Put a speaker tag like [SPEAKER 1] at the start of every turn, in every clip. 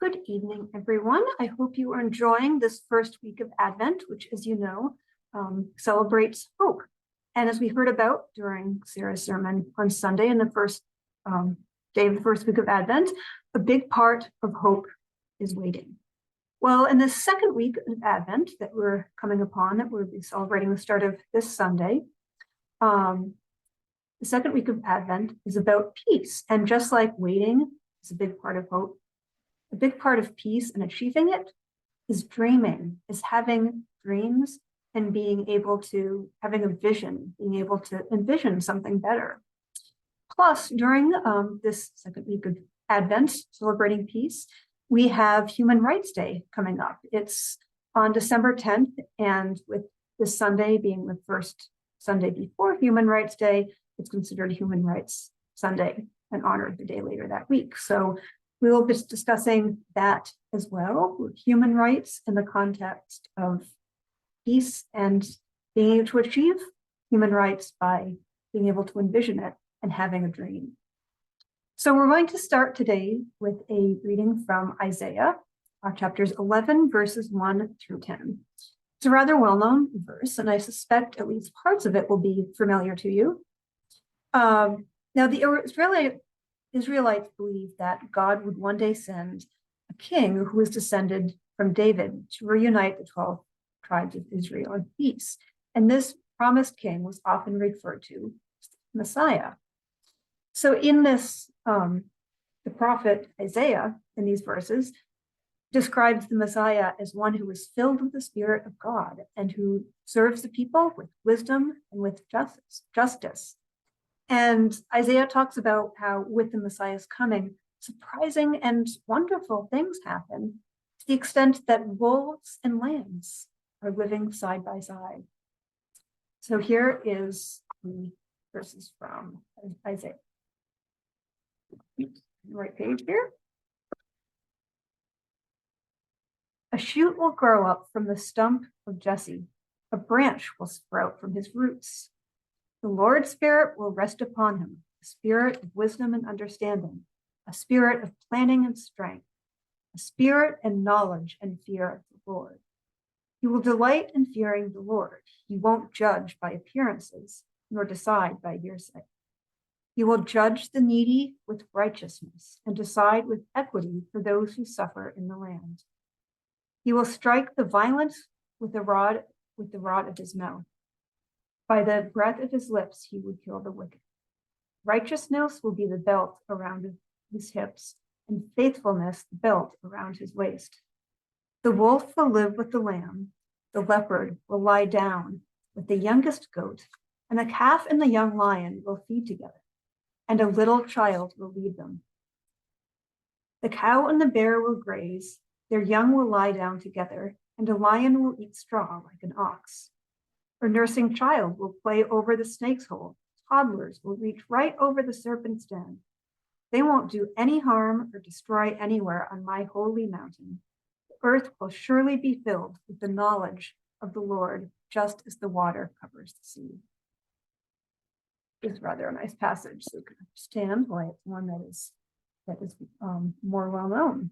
[SPEAKER 1] Good evening, everyone. I hope you are enjoying this first week of Advent, which, as you know, celebrates hope. And as we heard about during Sarah's sermon on Sunday in the first day of the first week of Advent, a big part of hope is waiting. Well, in the second week of Advent that we're coming upon, that we'll be celebrating the start of this Sunday, the second week of Advent is about peace. And just like waiting is a big part of hope, a big part of peace and achieving it is dreaming, is having dreams and being able to, having a vision, being able to envision something better. Plus, during this second week of Advent, celebrating peace, we have Human Rights Day coming up. It's on December 10th, and with this Sunday being the first Sunday before Human Rights Day, it's considered Human Rights Sunday and honored the day later that week. So we will be discussing that as well, human rights in the context of peace and being able to achieve human rights by being able to envision it and having a dream. So we're going to start today with a reading from Isaiah, chapters 11, verses 1 through 10. It's a rather well-known verse, and I suspect at least parts of it will be familiar to you. Now, the Israelites believed that God would one day send a king who was descended from David to reunite the 12 tribes of Israel in peace. And this promised king was often referred to as the Messiah. So in this, the prophet Isaiah in these verses describes the Messiah as one who is filled with the Spirit of God and who serves the people with wisdom and with justice. And Isaiah talks about how with the Messiah's coming, surprising and wonderful things happen to the extent that wolves and lambs are living side by side. So here is the verses from Isaiah. Right page here. A shoot will grow up from the stump of Jesse. A branch will sprout from his roots. The Lord's Spirit will rest upon him, a spirit of wisdom and understanding, a spirit of planning and strength, a spirit and knowledge and fear of the Lord. He will delight in fearing the Lord. He won't judge by appearances, nor decide by hearsay. He will judge the needy with righteousness and decide with equity for those who suffer in the land. He will strike the violent with the rod of his mouth. By the breath of his lips, he will kill the wicked. Righteousness will be the belt around his hips, and faithfulness the belt around his waist. The wolf will live with the lamb. The leopard will lie down with the youngest goat, and the calf and the young lion will feed together, and a little child will lead them. The cow and the bear will graze. Their young will lie down together, and a lion will eat straw like an ox. A nursing child will play over the snake's hole. Toddlers will reach right over the serpent's den. They won't do any harm or destroy anywhere on my holy mountain. The earth will surely be filled with the knowledge of the Lord, just as the water covers the sea. It's rather a nice passage, so you can understand why it's one that is more well known.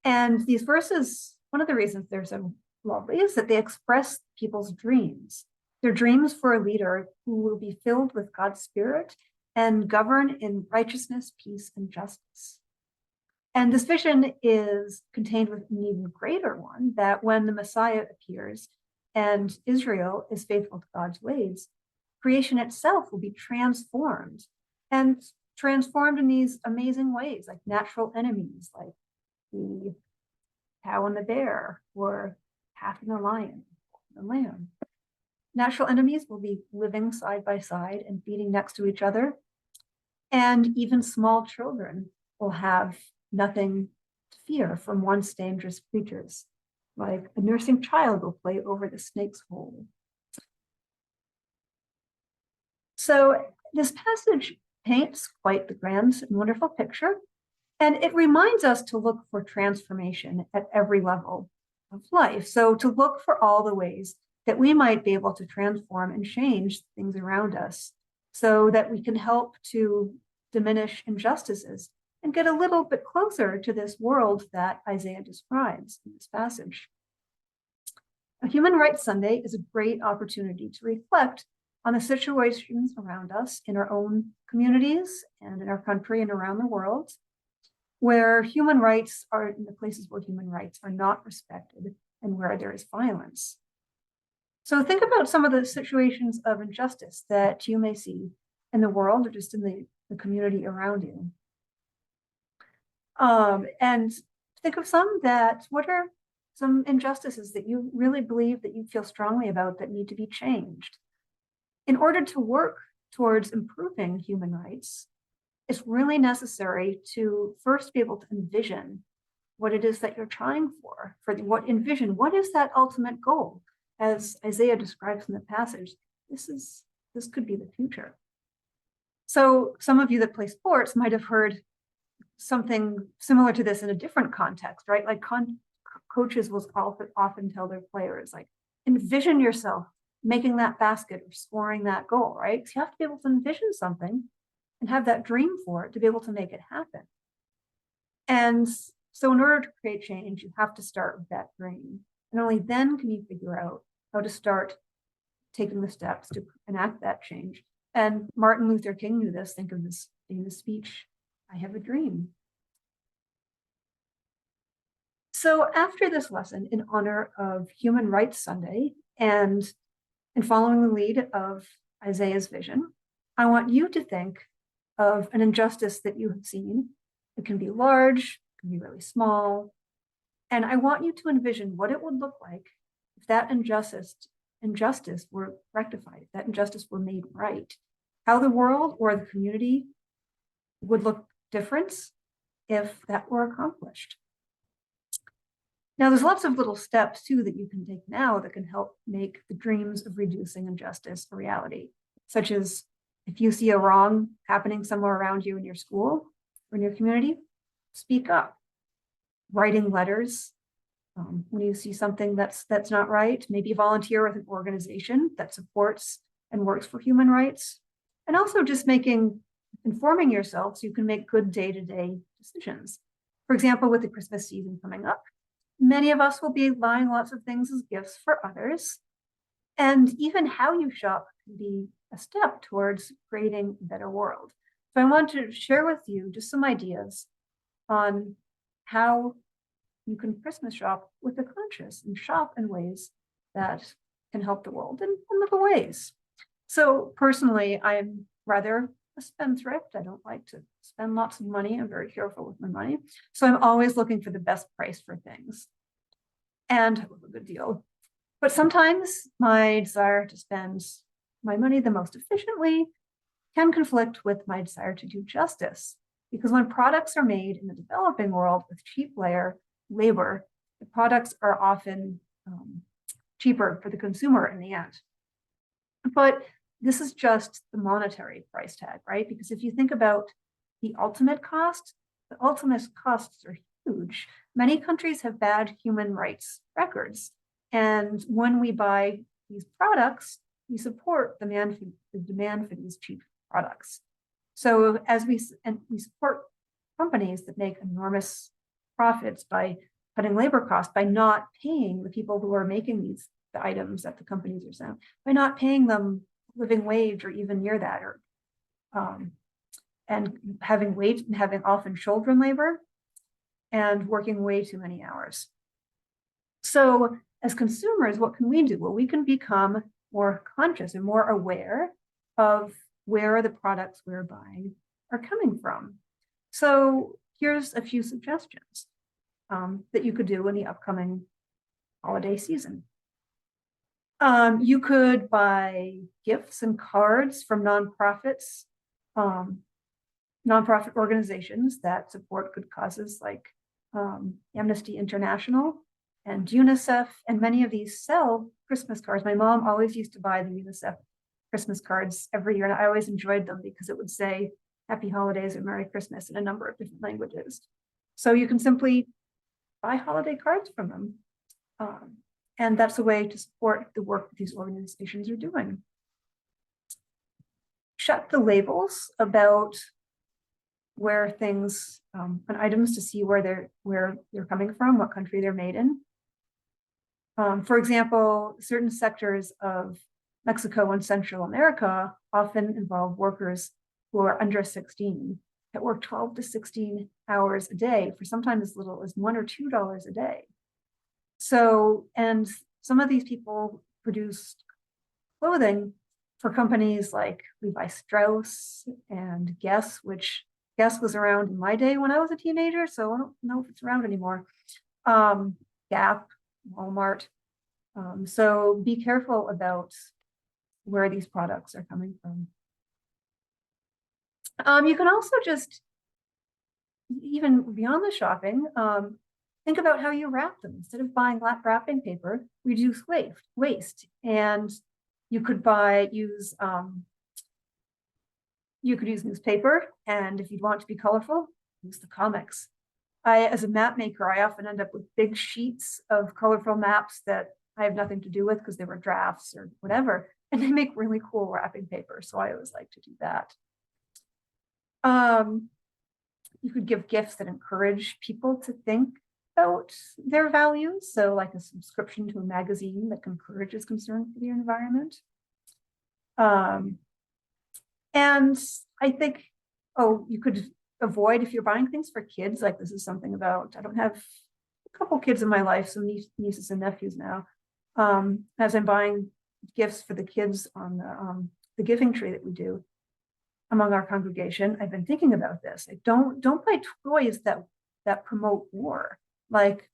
[SPEAKER 1] And these verses, one of the reasons they're so lovely is that they express people's dreams. Their dreams for a leader who will be filled with God's Spirit and govern in righteousness, peace, and justice. And this vision is contained with an even greater one, that when the Messiah appears and Israel is faithful to God's ways, creation itself will be transformed, and transformed in these amazing ways, like natural enemies, like the cow and the bear, or calf and the lion, the lamb. Natural enemies will be living side by side and feeding next to each other. And even small children will have nothing to fear from once dangerous creatures, like a nursing child will play over the snake's hole. So this passage paints quite the grand and wonderful picture, and it reminds us to look for transformation at every level of life. So to look for all the ways that we might be able to transform and change things around us so that we can help to diminish injustices and get a little bit closer to this world that Isaiah describes in this passage. A Human Rights Sunday is a great opportunity to reflect on the situations around us in our own communities and in our country and around the world, where human rights are in the places where human rights are not respected and where there is violence. So think about some of the situations of injustice that you may see in the world or just in the community around you. And think of what are some injustices that you really believe, that you feel strongly about, that need to be changed. In order to work towards improving human rights, it's really necessary to first be able to envision what it is that you're trying for what is that ultimate goal? As Isaiah describes in the passage, this could be the future. So some of you that play sports might have heard something similar to this in a different context, right? Like coaches will often tell their players, like, envision yourself making that basket or scoring that goal, right? So you have to be able to envision something and have that dream for it to be able to make it happen. And so in order to create change, you have to start with that dream. And only then can you figure out how to start taking the steps to enact that change. And Martin Luther King knew this. Think of this famous speech, "I have a dream." So after this lesson in honor of Human Rights Sunday and following the lead of Isaiah's vision, I want you to think of an injustice that you have seen. It can be large, it can be really small. And I want you to envision what it would look like if that injustice were rectified, if that injustice were made right, how the world or the community would look different if that were accomplished. Now, there's lots of little steps too that you can take now that can help make the dreams of reducing injustice a reality, such as if you see a wrong happening somewhere around you in your school or in your community, speak up. Writing letters when you see something that's not right, maybe volunteer with an organization that supports and works for human rights, and also just informing yourself so you can make good day-to-day decisions. For example, with the Christmas season coming up, many of us will be buying lots of things as gifts for others. And even how you shop can be a step towards creating a better world. So I want to share with you just some ideas on how you can Christmas shop with a conscience and shop in ways that can help the world in little ways. So personally, I'm rather a spendthrift. I don't like to spend lots of money. I'm very careful with my money. So I'm always looking for the best price for things and a good deal. But sometimes my desire to spend my money the most efficiently can conflict with my desire to do justice. Because when products are made in the developing world with cheap labor, the products are often cheaper for the consumer in the end. But this is just the monetary price tag, right? Because if you think about the ultimate costs are huge. Many countries have bad human rights records. And when we buy these products, we support the demand for these cheap products. So as we support companies that make enormous profits by cutting labor costs, by not paying the people who are making the items that the companies are selling, by not paying them living wage or even near that, or and having often children labor and working way too many hours. So as consumers, what can we do? Well, we can become more conscious and more aware of where the products we're buying are coming from. So here's a few suggestions that you could do in the upcoming holiday season. You could buy gifts and cards from nonprofits, nonprofit organizations that support good causes like Amnesty International and UNICEF, and many of these sell Christmas cards. My mom always used to buy the UNICEF Christmas cards every year, and I always enjoyed them because it would say Happy Holidays or Merry Christmas in a number of different languages. So you can simply buy holiday cards from them. And that's a way to support the work that these organizations are doing. Check the labels about where things on items to see where they're coming from, what country they're made in. For example, certain sectors of Mexico and Central America often involve workers who are under 16 that work 12 to 16 hours a day for sometimes as little as $1 or $2 a day. So, and some of these people produced clothing for companies like Levi Strauss and Guess, which Guess was around in my day when I was a teenager, so I don't know if it's around anymore. Gap, Walmart. So be careful about where these products are coming from. You can also just, even beyond the shopping, think about how you wrap them. Instead of buying wrapping paper, reduce waste. And you could use newspaper, and if you want to be colorful, use the comics. As a map maker, I often end up with big sheets of colorful maps that I have nothing to do with because they were drafts or whatever, and they make really cool wrapping paper. So I always like to do that. You could give gifts that encourage people to think about their values. So like a subscription to a magazine that encourages concern for the environment. And I think, you could avoid, if you're buying things for kids, like this is something about, I don't have a couple kids in my life, some nieces and nephews now. As I'm buying gifts for the kids on the giving tree that we do among our congregation, I've been thinking about this. Like, don't buy toys that promote war, like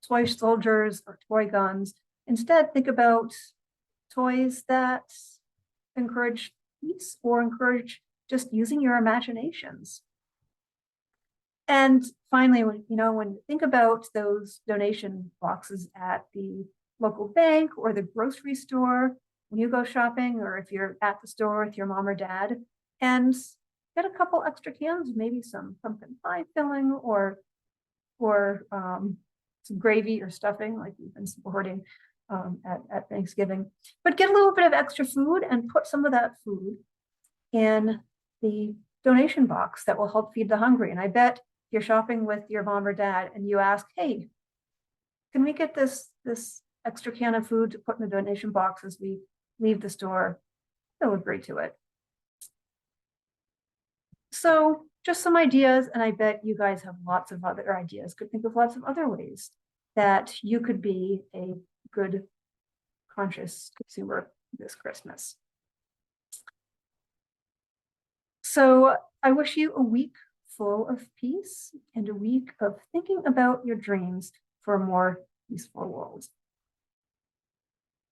[SPEAKER 1] toy soldiers or toy guns. Instead, think about toys that encourage peace or encourage just using your imaginations. And finally, when you think about those donation boxes at the local bank or the grocery store, when you go shopping, or if you're at the store with your mom or dad, and get a couple extra cans, maybe some pumpkin pie filling or some gravy or stuffing, like we've been supporting at Thanksgiving. But get a little bit of extra food and put some of that food in the donation box that will help feed the hungry. And I bet if you're shopping with your mom or dad and you ask, hey, can we get this extra can of food to put in the donation box as we leave the store, they'll agree to it. So just some ideas, and I bet you guys have lots of other ideas, could think of lots of other ways that you could be a good, conscious consumer this Christmas. So I wish you a week full of peace and a week of thinking about your dreams for a more peaceful world.